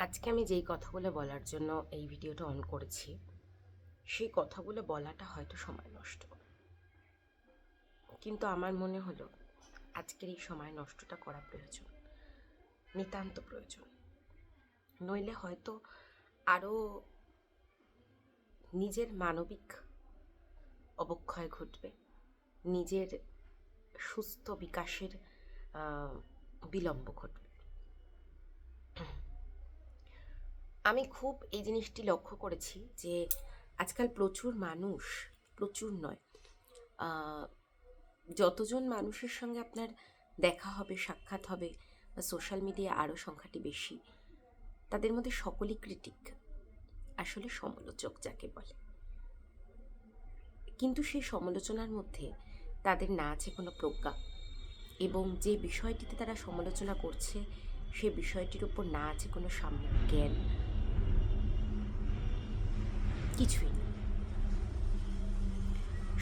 আজকে আমি যেই কথাগুলো বলার জন্য এই ভিডিওটা অন করেছি, সেই কথাগুলো বলাটা হয়তো সময় নষ্ট, কিন্তু আমার মনে হলো আজকের এই সময় নষ্টটা করা প্রয়োজন, নিতান্ত প্রয়োজন। নইলে হয়তো আরও নিজের মানবিক অবক্ষয় ঘটবে, নিজের সুস্থ বিকাশের বিলম্ব ঘটবে। আমি খুব এই জিনিসটি লক্ষ্য করেছি যে আজকাল প্রচুর মানুষ, প্রচুর নয়, যতজন মানুষের সঙ্গে আপনার দেখা হবে, সাক্ষাৎ হবে বা সোশ্যাল মিডিয়া আরও সংখ্যাটি বেশি, তাদের মধ্যে সকলেই ক্রিটিক, আসলে সমালোচক যাকে বলে। কিন্তু সেই সমালোচনার মধ্যে তাদের না আছে কোনো প্রজ্ঞা, এবং যে বিষয়টিতে তারা সমালোচনা করছে সে বিষয়টির উপর না আছে কোনো সাম্যক জ্ঞান, কিছুই না।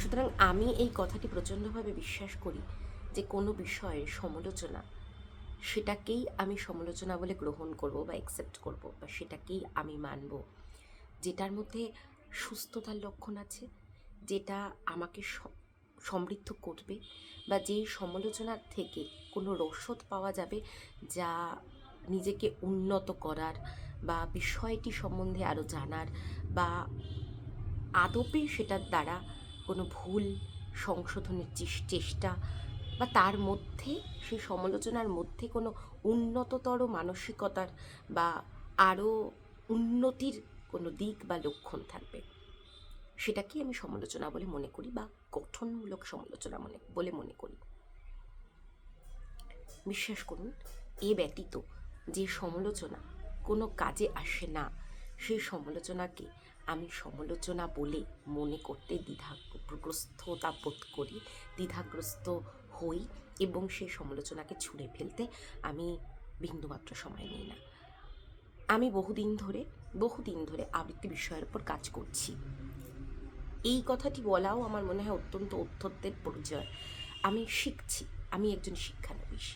সুতরাং আমি এই কথাটি প্রচণ্ডভাবে বিশ্বাস করি যে কোনো বিষয়ের সমালোচনা, সেটাকেই আমি সমালোচনা বলে গ্রহণ করব বা অ্যাকসেপ্ট করব, বা সেটাকেই আমি মানব যেটার মধ্যে সুস্থতার লক্ষণ আছে, যেটা আমাকে সমৃদ্ধ করবে, বা যেই সমালোচনার থেকে কোনো রসদ পাওয়া যাবে যা নিজেকে উন্নত করার বা বিষয়টি সম্বন্ধে আরও জানার, বা আদপে সেটার দ্বারা কোনো ভুল সংশোধনের চেষ্টা, বা তার মধ্যে সেই সমালোচনার মধ্যে কোনো উন্নততর মানসিকতার বা আরও উন্নতির কোনো দিক বা লক্ষণ থাকবে, সেটাকে আমি সমালোচনা বলে মনে করি, বা গঠনমূলক সমালোচনা বলে মনে করি। বিশ্বাস করুন, এ ব্যতীত যে সমালোচনা কোনো কাজে আসে না, সেই সমালোচনাকে আমি সমালোচনা বলে মনে করতে দ্বিধাগ্রস্ততা বোধ করি, দ্বিধাগ্রস্ত হই, এবং সেই সমালোচনাকে ছুঁড়ে ফেলতে আমি বিন্দুমাত্র সময় নিই না। আমি বহুদিন ধরে আবৃত্তি বিষয়ের উপর কাজ করছি। এই কথাটি বলাও আমার মনে হয় অত্যন্ত ঔদ্ধত্যের পরিচয়। আমি শিখছি, আমি একজন শিক্ষানবিশ।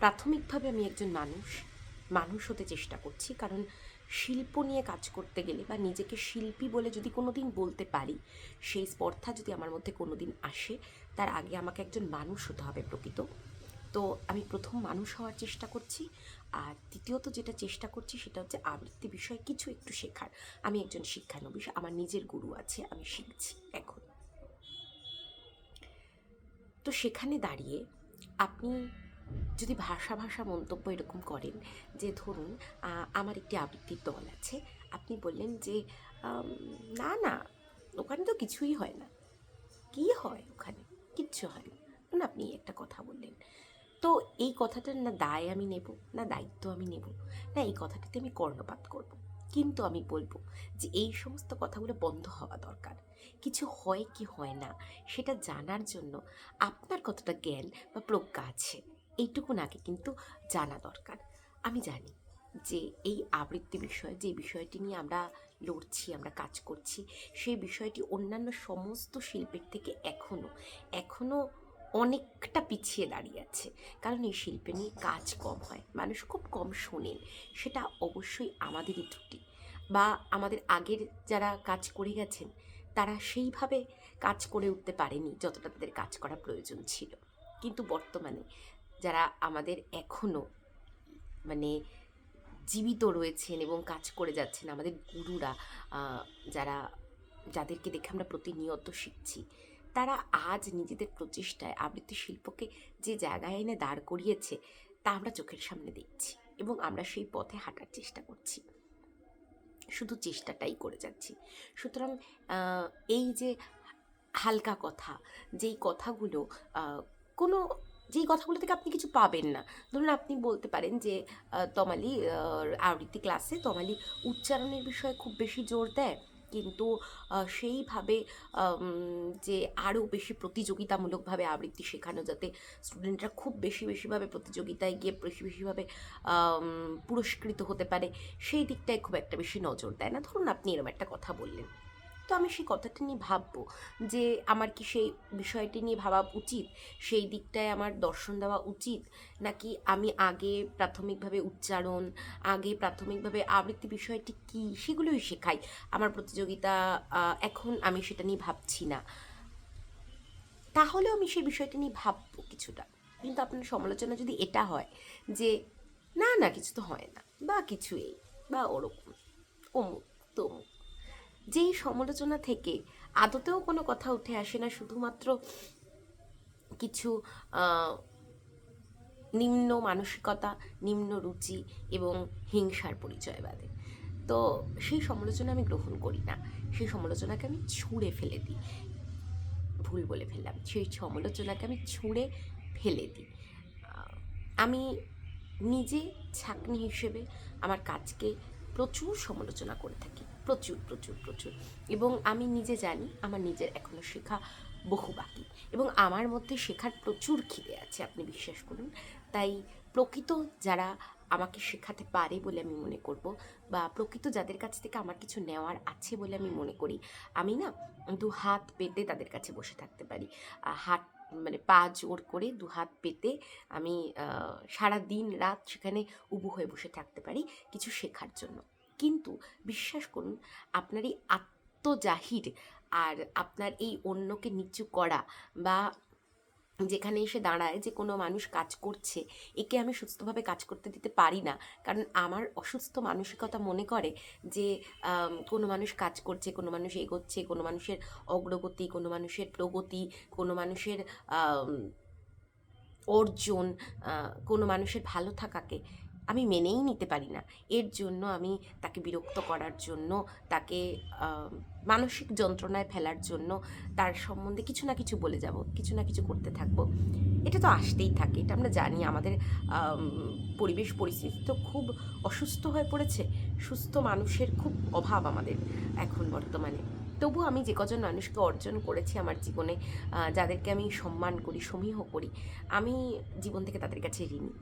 প্রাথমিকভাবে আমি একজন মানুষ হতে চেষ্টা করছি, কারণ শিল্প নিয়ে কাজ করতে গেলে বা নিজেকে শিল্পী বলে যদি কোনো দিন বলতে পারি, সেই স্পর্ধা যদি আমার মধ্যে কোনো দিন আসে, তার আগে আমাকে একজন মানুষ হতে হবে প্রকৃত। তো আমি প্রথম মানুষ হওয়ার চেষ্টা করছি, আর দ্বিতীয়ত যেটা চেষ্টা করছি সেটা হচ্ছে আবৃত্তি বিষয়ে কিছু একটু শেখার। আমি একজন শিক্ষানবিশ, আমার নিজের গুরু আছে, আমি শিখছি এখন। তো সেখানে দাঁড়িয়ে আপনি যদি ভাষা মন্তব্য এরকম করেন যে ধরুন আমার একটি আবৃত্তির দল আছে, আপনি বললেন যে না না, ওখানে তো কিছুই হয় না। কি হয় ওখানে? কিচ্ছু হয় না। আপনি একটা কথা বললেন, তো এই কথাটার না দায় আমি নেব, না দায়িত্ব আমি নেব, না এই কথাটিতে আমি কর্ণপাত করব। কিন্তু আমি বলবো যে এই সমস্ত কথাগুলো বন্ধ হওয়া দরকার। কিছু হয় কি হয় না সেটা জানার জন্য আপনার কতটা জ্ঞান বা প্রজ্ঞা আছে, এইটুকুন আগে কিন্তু জানা দরকার। আমি জানি যে এই আবৃত্তি বিষয়, যে বিষয়টি নিয়ে আমরা লড়ছি, আমরা কাজ করছি, সেই বিষয়টি অন্যান্য সমস্ত শিল্পের থেকে এখনও অনেকটা পিছিয়ে দাঁড়িয়ে আছে। কারণ এই শিল্পে নিয়ে কাজ কম হয়, মানুষ খুব কম শোনেন। সেটা অবশ্যই আমাদেরই ত্রুটি, বা আমাদের আগের যারা কাজ করে গেছেন তারা সেইভাবে কাজ করে উঠতে পারেনি যতটা তাদের কাজ করা প্রয়োজন ছিল। কিন্তু বর্তমানে যারা আমাদের এখনও মানে জীবিত রয়েছেন এবং কাজ করে যাচ্ছেন, আমাদের গুরুরা, যারা, যাদেরকে দেখে আমরা প্রতিনিয়ত শিখছি, তারা আজ নিজেদের প্রচেষ্টায় আবৃত্তি শিল্পকে যে জায়গায় এনে দাঁড় করিয়েছে তা আমরা চোখের সামনে দেখছি, এবং আমরা সেই পথে হাঁটার চেষ্টা করছি, শুধু চেষ্টাটাই করে যাচ্ছি। সুতরাং এই যে হালকা কথা, যেই কথাগুলো কোনো, যেই কথাগুলো থেকে আপনি কিছু পাবেন না, ধরুন আপনি বলতে পারেন যে তমালি আবৃত্তি ক্লাসে তমালি উচ্চারণের বিষয়ে খুব বেশি জোর দেয়, কিন্তু সেইভাবে যে আরও বেশি প্রতিযোগিতামূলকভাবে আবৃত্তি শেখানো, যাতে স্টুডেন্টরা খুব বেশিভাবে প্রতিযোগিতায় গিয়ে বেশিভাবে পুরস্কৃত হতে পারে, সেই দিকটায় খুব একটা বেশি নজর দেয় না। ধরুন আপনি এরকম একটা কথা বললেন, তো আমি সেই কথাটা নিয়ে ভাববো যে আমার কি সেই বিষয়টি নিয়ে ভাবা উচিত, সেই দিকটায় আমার দর্শন দেওয়া উচিত, নাকি আমি আগে প্রাথমিকভাবে উচ্চারণ, আগে প্রাথমিকভাবে আবৃত্তি বিষয়টি কী সেগুলোই শেখাই। আমার প্রতিযোগিতা এখন আমি সেটা নিয়ে ভাবছি না, তাহলেও আমি সেই বিষয়টা নিয়ে ভাববো কিছুটা। কিন্তু আপনার সমালোচনা যদি এটা হয় যে না না কিছু তো হয় না, বা কিছু এই বা ওরকম অমুক তমুক, যেই সমালোচনা থেকে আদতেও কোনো কথা উঠে আসে না, শুধুমাত্র কিছু নিম্ন মানসিকতা, নিম্ন রুচি এবং হিংসার পরিচয় বাদে, তো সেই সমালোচনা আমি গ্রহণ করি না। সেই সমালোচনাকে আমি ছুঁড়ে ফেলে দিই। ভুল বলে ফেললাম, সেই সমালোচনাকে আমি ছুঁড়ে ফেলে দিই। আমি নিজে ছাঁকনি হিসেবে আমার কাজকে প্রচুর সমালোচনা করে থাকি, প্রচুর প্রচুর প্রচুর, এবং আমি নিজে জানি আমার নিজের এখনও শেখা বহু বাকি, এবং আমার মধ্যে শেখার প্রচুর খিদে আছে, আপনি বিশ্বাস করুন। তাই প্রকৃত যারা আমাকে শেখাতে পারে বলে আমি মনে করব, বা প্রকৃত যাদের কাছ থেকে আমার কিছু নেওয়ার আছে বলে আমি মনে করি, আমি না দু হাত পেতে তাদের কাছে বসে থাকতে পারি। হাত মানে পা জোর করে দু হাত পেতে আমি সারা দিন রাত সেখানে উবু হয়ে বসে থাকতে পারি কিছু শেখার জন্য। কিন্তু বিশ্বাস করুন, আপনার এই আত্মজাহির আর আপনার এই অন্যকে নিচু করা, বা যেখানে এসে দাঁড়ায় যে কোনো মানুষ কাজ করছে, একে আমি সুস্থভাবে কাজ করতে দিতে পারি না। কারণ আমার অসুস্থ মানসিকতা মনে করে যে কোনো মানুষ কাজ করছে, কোনো মানুষ এগোচ্ছে, কোনো মানুষের অগ্রগতি, কোনো মানুষের প্রগতি, কোনো মানুষের অর্জন, কোনো মানুষের ভালো থাকাকে আমি মেনেই নিতে পারি না। এর জন্য আমি তাকে বিরক্ত করার জন্য, তাকে মানসিক যন্ত্রণায় ফেলার জন্য তার সম্বন্ধে কিছু না কিছু বলে যাব, কিছু না কিছু করতে থাকবো। এটা তো আসতেই থাকে, এটা আমরা জানি। আমাদের পরিবেশ পরিস্থিতি তো খুব অসুস্থ হয়ে পড়েছে, সুস্থ মানুষের খুব অভাব আমাদের এখন বর্তমানে। তবু আমি যে কজন মানুষকে অর্জন করেছি আমার জীবনে, যাদেরকে আমি সম্মান করি, সমীহ করি, আমি জীবন থেকে তাদের কাছে ঋণী।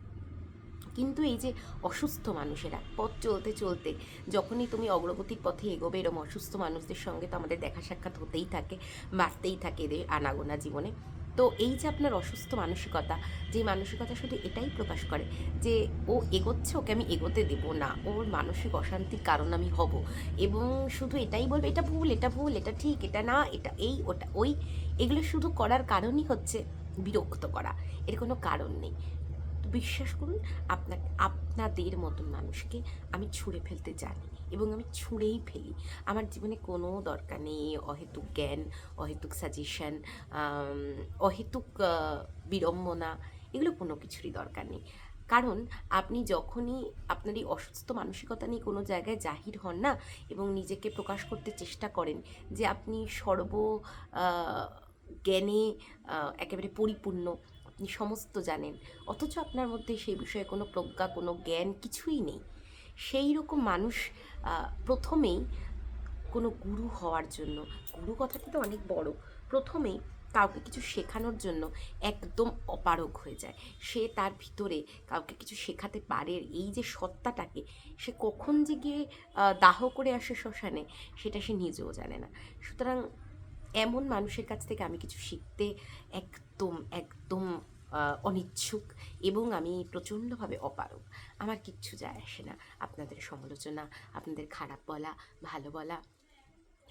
কিন্তু এই যে অসুস্থ মানুষেরা পথ চলতে চলতে, যখনই তুমি অগ্রগতির পথে এগোবে, এরকম অসুস্থ মানুষদের সঙ্গে তো আমাদের দেখা সাক্ষাৎ হতেই থাকে, বাড়তেই থাকে এদের আনাগোনা জীবনে। তো এই যে আপনার অসুস্থ মানসিকতা, যে মানসিকতা শুধু এটাই প্রকাশ করে যে ও এগোচ্ছে, ওকে আমি এগোতে দেবো না, ওর মানসিক অশান্তির কারণ আমি হব, এবং শুধু এটাই বলবে এটা ভুল, এটা ভুল, এটা ঠিক, এটা না, এটা এই, ওটা ওই, এগুলো শুধু করার কারণই হচ্ছে বিরক্ত করা, এর কোনো কারণ নেই। তো বিশ্বাস করুন, আপনাদের মতন মানুষকে আমি ছুঁড়ে ফেলতে জানি, এবং আমি ছুঁড়েই ফেলি। আমার জীবনে কোনো দরকার নেই অহেতুক জ্ঞান, অহেতুক সাজেশন, অহেতুক বিড়ম্বনা, এগুলো কোনো কিছুরই দরকার নেই। কারণ আপনি যখনই আপনার এই অসুস্থ মানসিকতা নিয়ে কোনো জায়গায় জাহির হন না, এবং নিজেকে প্রকাশ করতে চেষ্টা করেন যে আপনি জ্ঞানে একেবারে পরিপূর্ণ, আপনি সমস্ত জানেন, অথচ আপনার মধ্যে সেই বিষয়ে কোনো প্রজ্ঞা, কোনো জ্ঞান কিছুই নেই, সেই রকম মানুষ প্রথমেই কোনো গুরু হওয়ার জন্য, গুরু কথাটি তো অনেক বড়, প্রথমেই কাউকে কিছু শেখানোর জন্য একদম অপারগ হয়ে যায়। সে তার ভিতরে কাউকে কিছু শেখাতে পারে, এই যে সত্তাটাকে সে কখন যে গিয়ে দাহ করে আসে শ্মশানে, সেটা সে নিজেও জানে না। সুতরাং এমন মানুষের কাছ থেকে আমি কিছু শিখতে একদম একদম অনিচ্ছুক, এবং আমি প্রচণ্ডভাবে অপারগ। আমার কিচ্ছু যায় আসে না আপনাদের সমালোচনা, আপনাদের খারাপ বলা, ভালো বলা,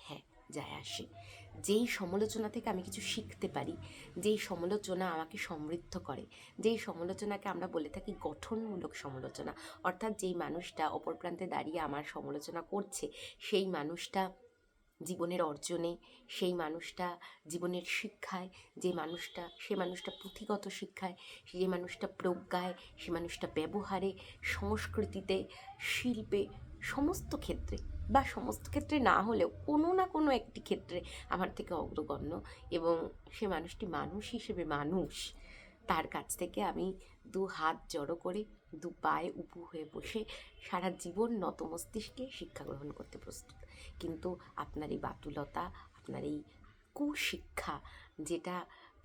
হ্যাঁ যায় আসে। যেই সমালোচনা থেকে আমি কিছু শিখতে পারি, যেই সমালোচনা আমাকে সমৃদ্ধ করে, যেই সমালোচনাকে আমরা বলে থাকি গঠনমূলক সমালোচনা, অর্থাৎ যেই মানুষটা অপর প্রান্তে দাঁড়িয়ে আমার সমালোচনা করছে, সেই মানুষটা জীবনের অর্জনে, সেই মানুষটা জীবনের শিক্ষায়, সে মানুষটা পুঁথিগত শিক্ষায়, যে মানুষটা প্রজ্ঞায়, সে মানুষটা ব্যবহারে, সংস্কৃতিতে, শিল্পে, সমস্ত ক্ষেত্রে, বা সমস্ত ক্ষেত্রে না হলেও কোনো না কোনো একটি ক্ষেত্রে আমার থেকে অগ্রগণ্য, এবং সে মানুষটি মানুষ হিসেবে মানুষ, তার কাছ থেকে আমি দু হাত জড়ো করে, দু পায়ে উবু হয়ে বসে সারা জীবন নত মস্তিষ্কে শিক্ষা গ্রহণ করতে প্রস্তুত। কিন্তু আপনার এই বাতুলতা, আপনার এই কুশিক্ষা, যেটা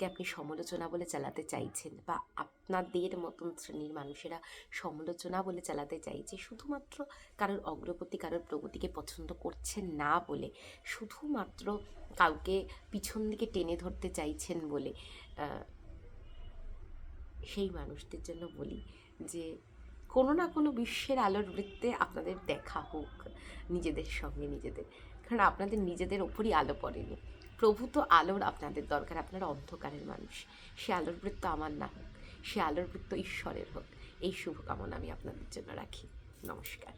আপনি সমালোচনা বলে চালাতে চাইছেন, বা আপনাদের মতন শ্রেণীর মানুষেরা সমালোচনা বলে চালাতে চাইছে শুধুমাত্র কারোর অগ্রগতি, কারোর প্রগতিকে পছন্দ করছেন না বলে, শুধুমাত্র কাউকে পিছন দিকে টেনে ধরতে চাইছেন বলে, সেই মানুষদের জন্য বলি যে কোনো না কোনো বিশ্বের আলোর বৃত্তে আপনাদের দেখা হোক নিজেদের সঙ্গে নিজেদের, কারণ আপনাদের নিজেদের ওপরই আলো পড়েনি। প্রভু তো আলোর আপনাদের দরকার, আপনারা অন্ধকারের মানুষ। সে আলোর বৃত্ত আমার না হোক, সে আলোর বৃত্ত ঈশ্বরের হোক, এই শুভকামনা আমি আপনাদের জন্য রাখি। নমস্কার।